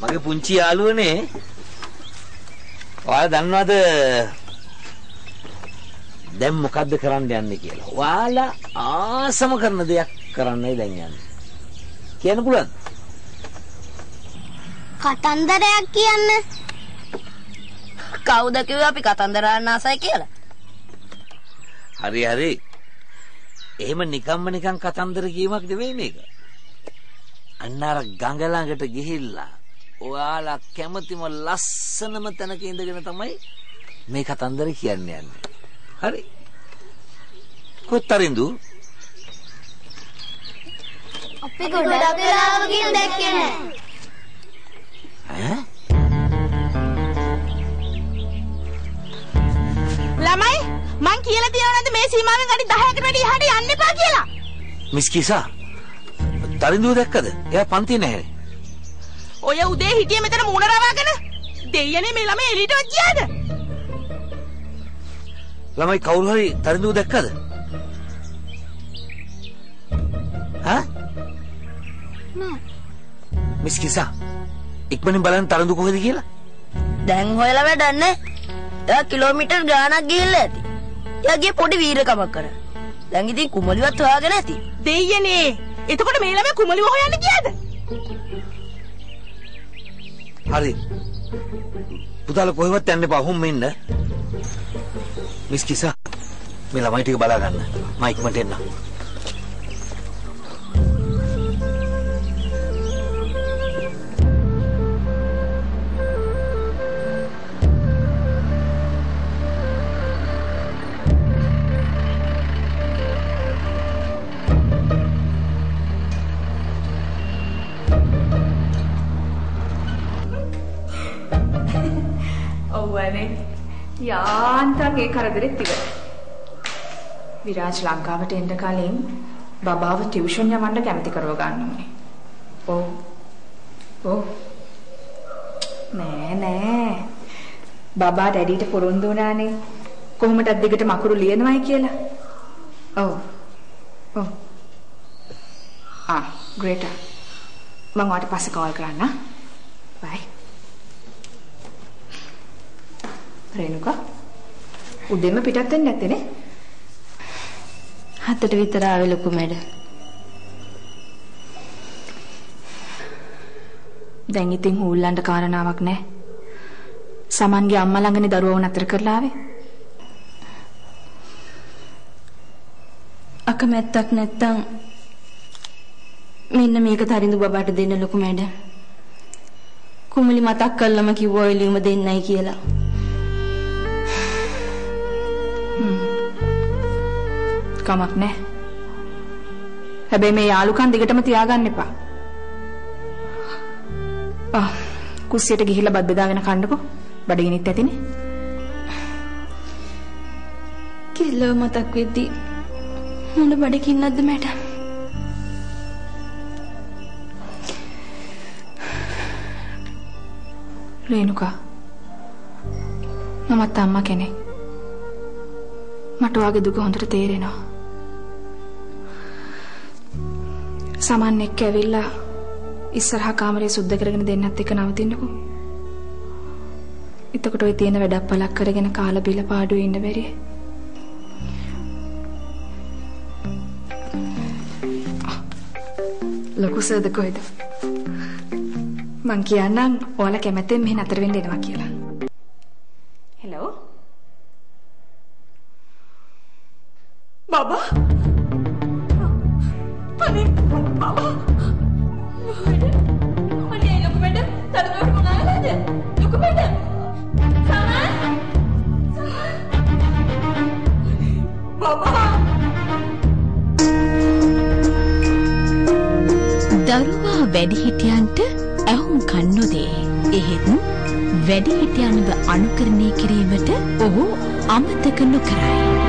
මගේ පුංචි යාළුවනේ. ඔයාලා දන්නවද දැන් මොකද්ද කරන්න යන්නේ කියලා? ඔයාලා ආසම කරන දෙයක් කරන්නයි දැන් යන්නේ. කියන්න පුළුවන්ද? කතන්දරයක් කියන්න. කවුද කිව්වේ අපි කතන්දර අහන්න ආසයි කියලා? හරි හරි. එහෙම නිකන් කතන්දර කීමක් නෙවෙයි මේක. අන්න අර ගඟ ළඟට ගිහිල්ලා ඔයාලා කැමතිම ලස්සනම තැනක ඉඳගෙන තමයි මේ කතන්දර කියන්න යන්නේ. හරි. කොත්තරින්දු? අපි ගොඩක් වෙලාවකින් දැක්කේ නෑ. ඈ? ළමයි මං කියලා තියනවා නේද මේ සීමාවෙන් අඩි 10කට වැඩි එහාට යන්න එපා කියලා. මිස් කිසා තරින්දුව දැක්කද? එයා පන්තියේ නැහැ. ඔය උදේ හිටියේ මෙතන මූණ රවාගෙන. දෙයියනේ මේ ළමයි එළියටවත් ගියාද? ළමයි කවුරු හරි තරින්දුව දැක්කද? හා? නෑ. මිස් කිසා ඉක්මනින් බලන්න තරින්දුව කොහෙද කියලා? දැන් හොයලා වැඩක් නැහැ. එයා කිලෝමීටර් ගාණක් ගිහිල්ලා ඇති. එයාගේ පොඩි වීරකමක් කරා. දැන් ඉතින් කුමලිවත් හොයාගෙන ඇති. දෙයියනේ. එතකොට මේ ළමයි කුමලිව හොයන්න ගියාද? හරි. පුතාලා කොහෙවත් යන්න එපා. හොම් මෙන්න. මිස් කිසා මේ ළමයි ටික බලා ගන්න. මම ඉක්මනට එන්න. යාන්තම් ඒ කරදරෙත් ඉවරයි. විරාජ් ලංකාවට එන්න කලින් බබාව ටියුෂන් යවන්න කැමති කරව ගන්න ඕනේ. ඔව්. නෑ. බබා ඩැඩිට පොරොන්දු වුණානේ. කොහොමද දිගට මකුරු ලියනවයි කියලා. ඔව්. ග්‍රේටා. මම වාට පස්සේ කෝල් කරන්න. බයි. රේනුකා උදේම පිටත් වෙන්නේ නැත්තේ නේ? 7ට විතර ආවේ ලොකු මැඩ. දැන් ඉතින් හූල්ලන්ට කාරණාවක් නැහැ. සමන්ගේ අම්මා ළඟනේ දරුවව නතර කරලා ආවේ. අකමැත්තක් නැත්තම් මෙන්න මේක තරිඳු බබාට දෙන්න ලොකු මැඩ. කුමලි මතක් කළාම කිව්වා එළියම දෙන්නයි කියලා. කමක් නැහැ. හැබැයි මේ යාළුකම් දිගටම තියාගන්න එපා. කුස්සියට ගිහිල්ලා බත් බෙදාගෙන කන්නකෝ. බඩගිනිත් ඇතිනේ. කිල්ලව මතක් වෙද්දී මොන බඩගින්නක්ද මැඩම්? රේනුකා මමත් අම්මා කෙනෙක්. මට ඔයාගේ දුක හොඳට තේරෙනවා. සමන් එක්ක ඇවිල්ලා ඉස්සරහා කාමරේ සුද්ධ කරගෙන දෙන්නත් එක නවතින්නකෝ. එතකොට ඔය තියෙන වැඩක් පලක් කරගෙන කාලා බිල පාඩුවේ ඉන්න බැරි. ලොකු සර්ද කොහෙද? මං කියන්නම් ඔයාලා කැමැත්තෙන් මෙහෙ නතර වෙන්න එනවා කියලා. Hello Baba? Ani, Baba? Ani, look madam. Tadi tu aku nak ada. Look madam. Saman. Baba. දරුවා වැඩිහිටියන්ට ඇහුම් කන්නොදේ. එහෙත් වැඩිහිටියන්ව අනුකරණය කිරීමට ඔහු අමතක නොකරයි.